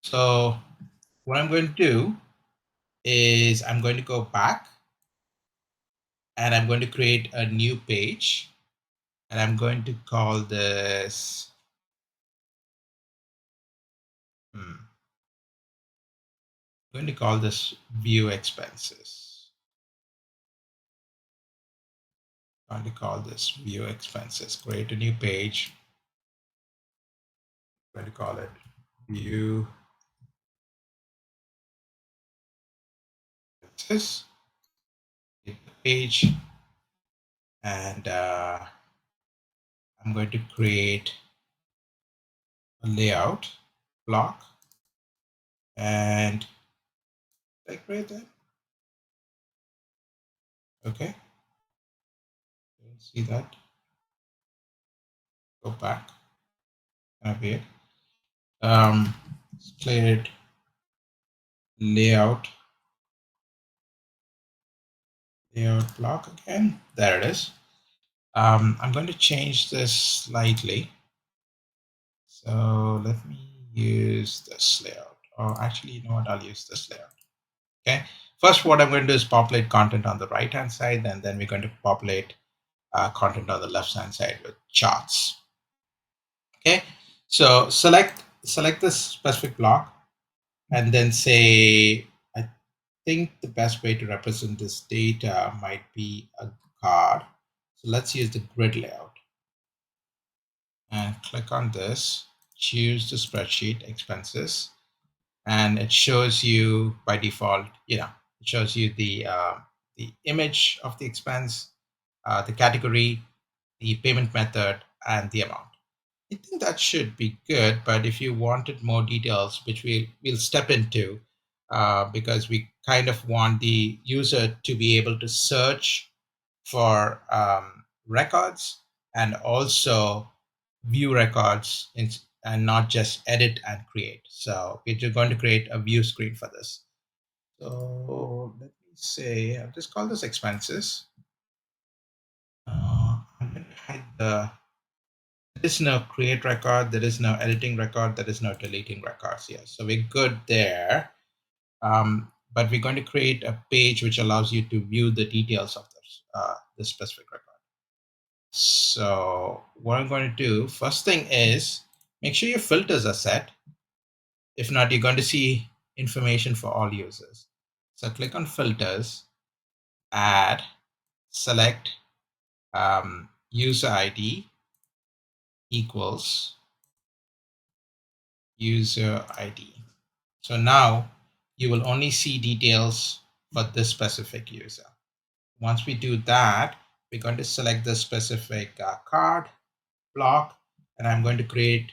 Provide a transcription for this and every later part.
So what I'm going to do is I'm going to go back and I'm going to create a new page, and I'm going to call this I'm going to call this view expenses. I'm going to call this view expenses. Create a new page. I'm going to call it view expenses. Create the page, and I'm going to create a layout block, and like right there. Okay, see that? Go back. Kind of weird. Cleared layout block again. There it is. I'm going to change this slightly. So let me use this layout. Or actually, you know what? I'll use this layout. Okay. First, what I'm going to do is populate content on the right-hand side, and then we're going to populate content on the left-hand side with charts. Okay. So select this specific block, and then say, I think the best way to represent this data might be a card. So let's use the grid layout. And click on this, choose the spreadsheet expenses, and it shows you by default, it shows you the image of the expense, the category, the payment method, and the amount. I think that should be good, but if you wanted more details, which we'll step into, because we kind of want the user to be able to search for records and also view records and not just edit and create. So we're going to create a view screen for this. So let me say, I'll just call this expenses. I'm going to hide there is no create record, there is no editing record, there is no deleting records here. So we're good there. But we're going to create a page which allows you to view the details of this specific record. So what I'm going to do, first thing is make sure your filters are set. If not, you're going to see information for all users. So click on filters, add, select user ID equals user ID. So now you will only see details for this specific user. Once we do that, we're going to select the specific card block, and I'm going to create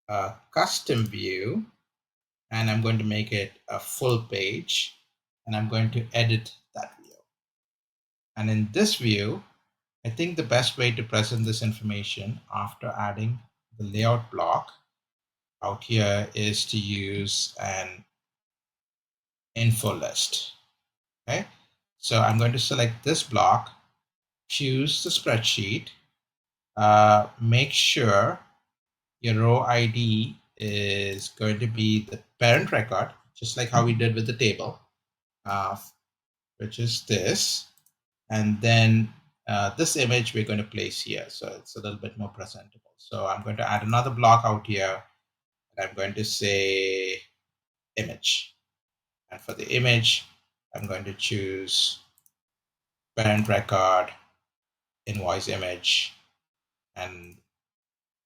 a custom view, and I'm going to make it a full page, and I'm going to edit that view. And in this view, I think the best way to present this information after adding the layout block out here is to use an info list. Okay, so I'm going to select this block, choose the spreadsheet, make sure your row ID is going to be the parent record, just like how we did with the table, which is this. And then this image we're going to place here, so it's a little bit more presentable. So I'm going to add another block out here, and I'm going to say image. And for the image, I'm going to choose parent record, invoice image, and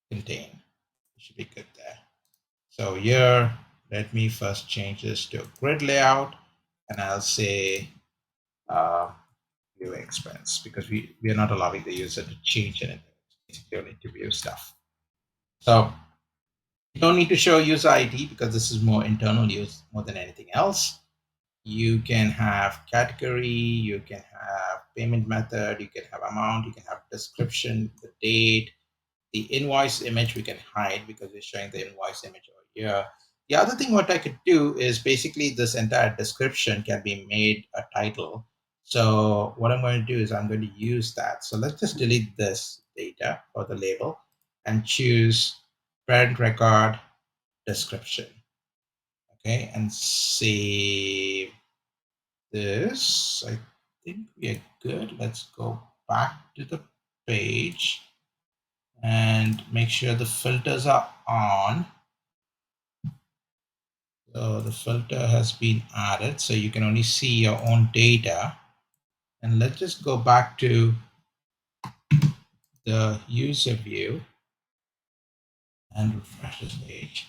contain. It should be good there. So here, let me first change this to a grid layout, and I'll say view expense, because we are not allowing the user to change anything. It's purely to view stuff. So you don't need to show user ID because this is more internal use more than anything else. You can have category, you can have payment method, you can have amount, you can have description, the date, the invoice image we can hide because we're showing the invoice image over here. The other thing what I could do is basically this entire description can be made a title. So what I'm going to do is I'm going to use that. So let's just delete this data or the label and choose parent record description. Okay, and save this. I think we are good. Let's go back to the page and make sure the filters are on. So the filter has been added, so you can only see your own data. And let's just go back to the user view and refresh this page.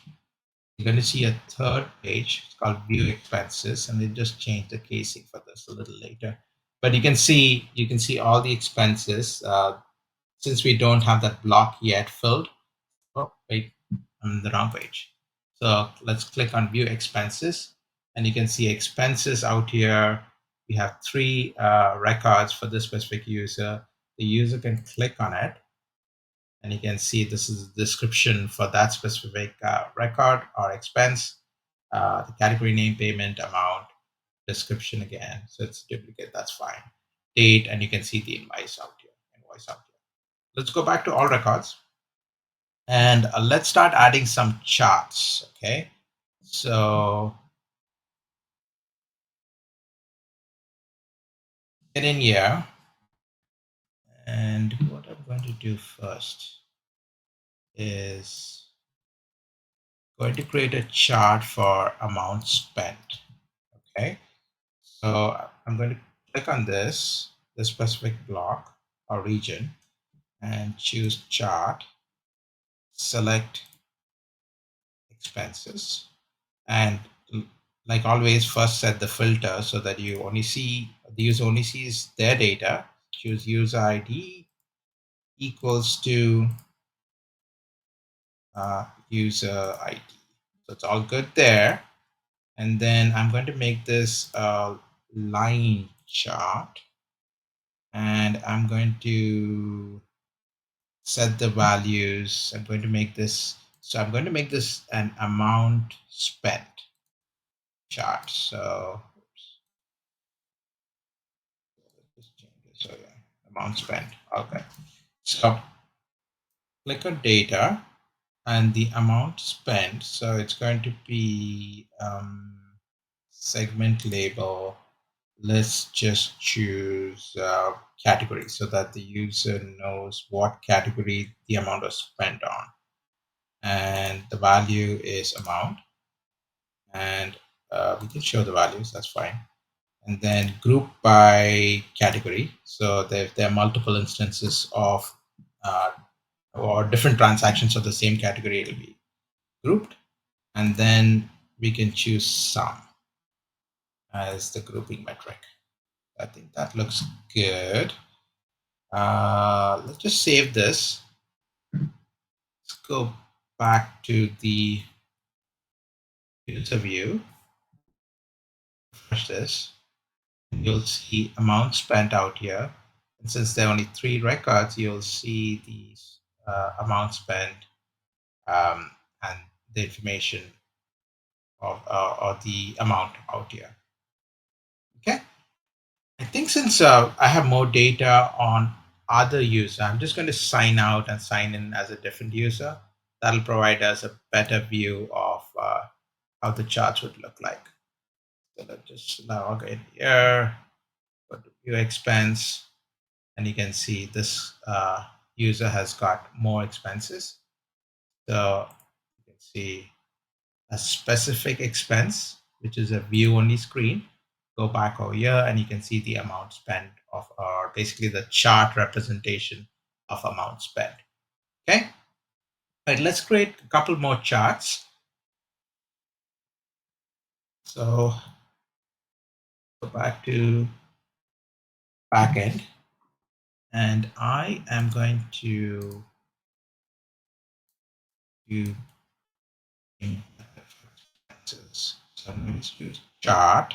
You're going to see a third page. It's called view expenses, and they just changed the casing for this a little later. But you can see all the expenses. Since we don't have that block yet filled. Oh wait, I'm in the wrong page. So let's click on view expenses, and you can see expenses out here. We have three records for this specific user. The user can click on it, and you can see this is the description for that specific record or expense, the category name, payment amount, description again. So it's duplicate, that's fine. Date, and you can see the invoice out here. Let's go back to all records, and let's start adding some charts. Okay, so get in here, and what I'm going to do first is going to create a chart for amount spent. Okay, so I'm going to click on this, the specific block or region, and choose chart, select expenses, and like always, first set the filter so that you only see, the user only sees their data. Choose user ID equals to user ID. So it's all good there. And then I'm going to make this a line chart, and I'm going to set the values. I'm going to make this, so I'm going to make this an amount spent chart. So just change this. So yeah, amount spent. Okay. So click on data and the amount spent. So it's going to be segment label. Let's just choose category so that the user knows what category the amount was spent on. And the value is amount. And we can show the values, that's fine. And then group by category. So there are multiple instances of or different transactions of the same category, it'll be grouped. And then we can choose sum as the grouping metric. I think that looks good. Let's just save this. Let's go back to the user view, refresh this. You'll see amount spent out here. And since there are only three records, you'll see the amount spent and the information of or the amount out here. Okay. I think since I have more data on other user, I'm just going to sign out and sign in as a different user. That'll provide us a better view of how the charts would look like. So let's just log in here, go to view expense, and you can see this user has got more expenses. So you can see a specific expense, which is a view only screen. Go back over here and you can see the amount spent of, or basically the chart representation of amount spent. Okay. All right, let's create a couple more charts. So go back to backend, and I am going to do expenses. So I'm going to use chart.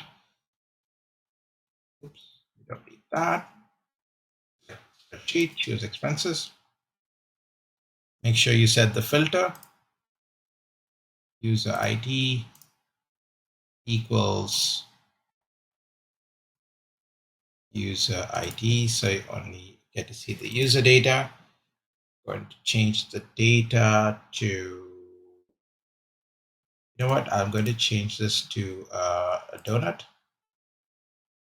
Oops, we don't need that. Spreadsheet, choose expenses. Make sure you set the filter. User ID equals user ID. So you only get to see the user data. I'm going to change the data to You know what? I'm going to change this to a donut,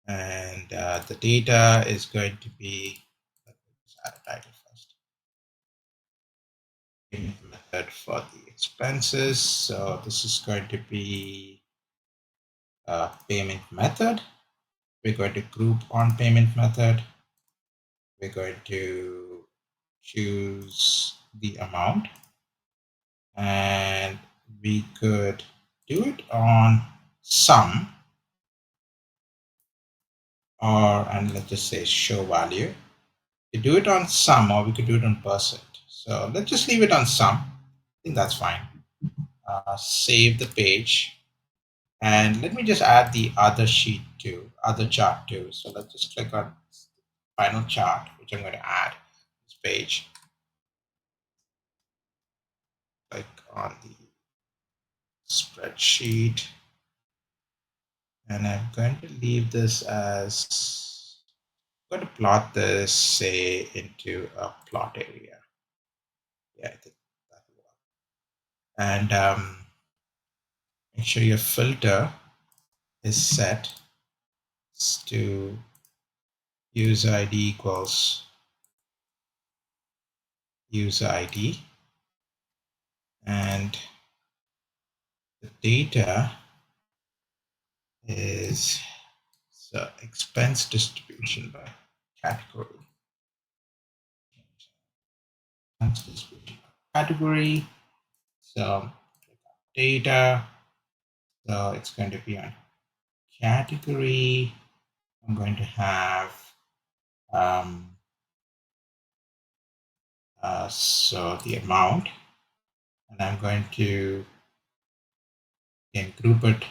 and the data is going to be, let me just add a title first. Payment method for the expenses. So this is going to be a payment method. We're going to group on payment method. We're going to choose the amount, and we could do it on sum, and let's just say show value. We could do it on sum, or we could do it on percent. So let's just leave it on sum. I think that's fine. Save the page, and let me just add the other sheet too, other chart too. So let's just click on final chart, which I'm going to add this page. Click on the spreadsheet, and I'm going to leave this as, I'm going to plot this, say, into a plot area. Yeah, I think that will work. And make sure your filter is set to user ID equals user ID, and the data is the expense distribution by category. Expense distribution by category. So data. So it's going to be on category. I'm going to have so the amount, and I'm going to again group it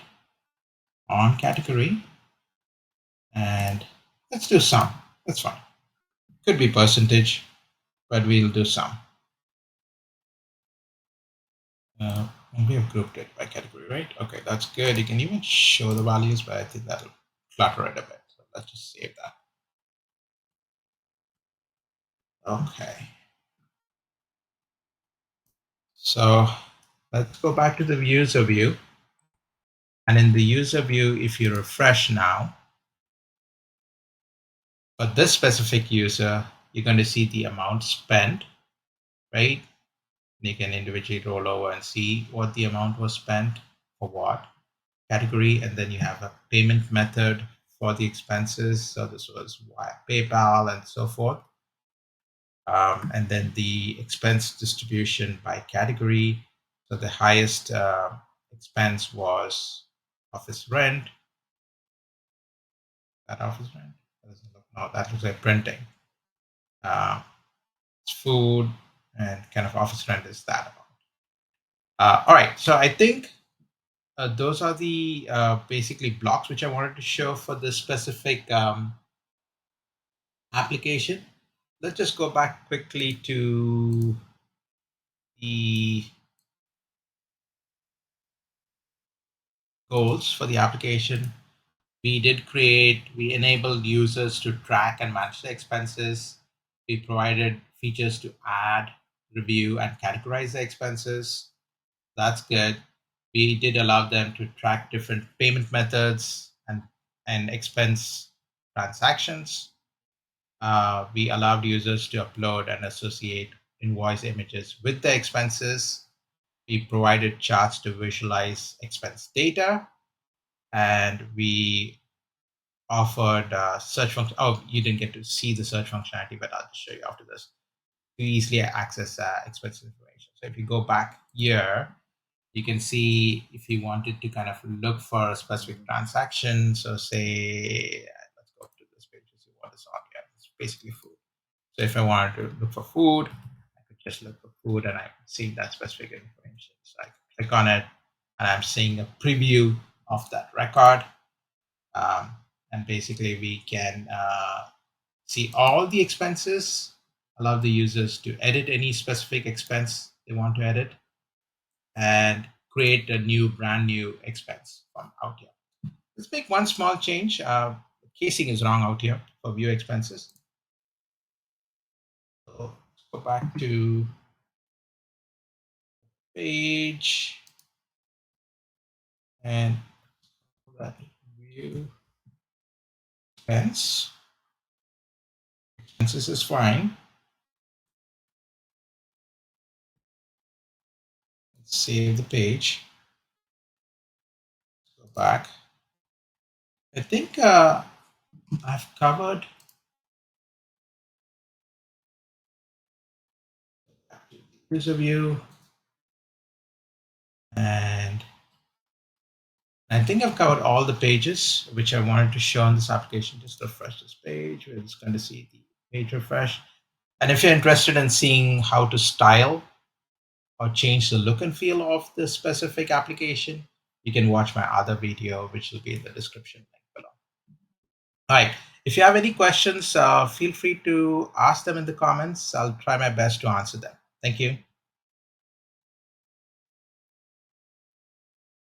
on category, and let's do sum. That's fine. Could be percentage, but we'll do sum. And we have grouped it by category, right? Okay, that's good. You can even show the values, but I think that'll clutter it a bit. So let's just save that. Okay. So let's go back to the user view. And in the user view, if you refresh now, for this specific user, you're going to see the amount spent, right? You can individually roll over and see what the amount was spent for what category. And then you have a payment method for the expenses. So this was via PayPal and so forth. And then the expense distribution by category. So the highest expense was office rent. That office rent? That doesn't look, no, that looks like printing. It's food, and kind of office rent is that amount. All right, so I think those are the basically blocks which I wanted to show for this specific application. Let's just go back quickly to the goals for the application. We enabled users to track and manage their expenses. We provided features to add, review, and categorize the expenses. That's good. We did allow them to track different payment methods and expense transactions. We allowed users to upload and associate invoice images with the expenses. We provided charts to visualize expense data, and we offered search function. Oh, you didn't get to see the search functionality, but I'll just show you after this to easily access expense information. So if you go back here, you can see if you wanted to kind of look for a specific transaction. So say, let's go to this page to see what is on here. It's basically food. So if I wanted to look for food, I could just look for food and I can see that specific information. So I can click on it and I'm seeing a preview of that record. And basically we can see all the expenses, allow the users to edit any specific expense they want to edit, and create a brand new expense from out here. Let's make one small change. Casing is wrong out here for view expenses. So let's go back to page. and view expense. Expenses is fine. Let's save the page. Go back. I think I've covered user view, and I think I've covered all the pages which I wanted to show on this application. Just refresh this page. We're just going to see the page refresh. And if you're interested in seeing how to style or change the look and feel of this specific application, you can watch my other video, which will be in the description link below. All right. If you have any questions, feel free to ask them in the comments. I'll try my best to answer them. Thank you.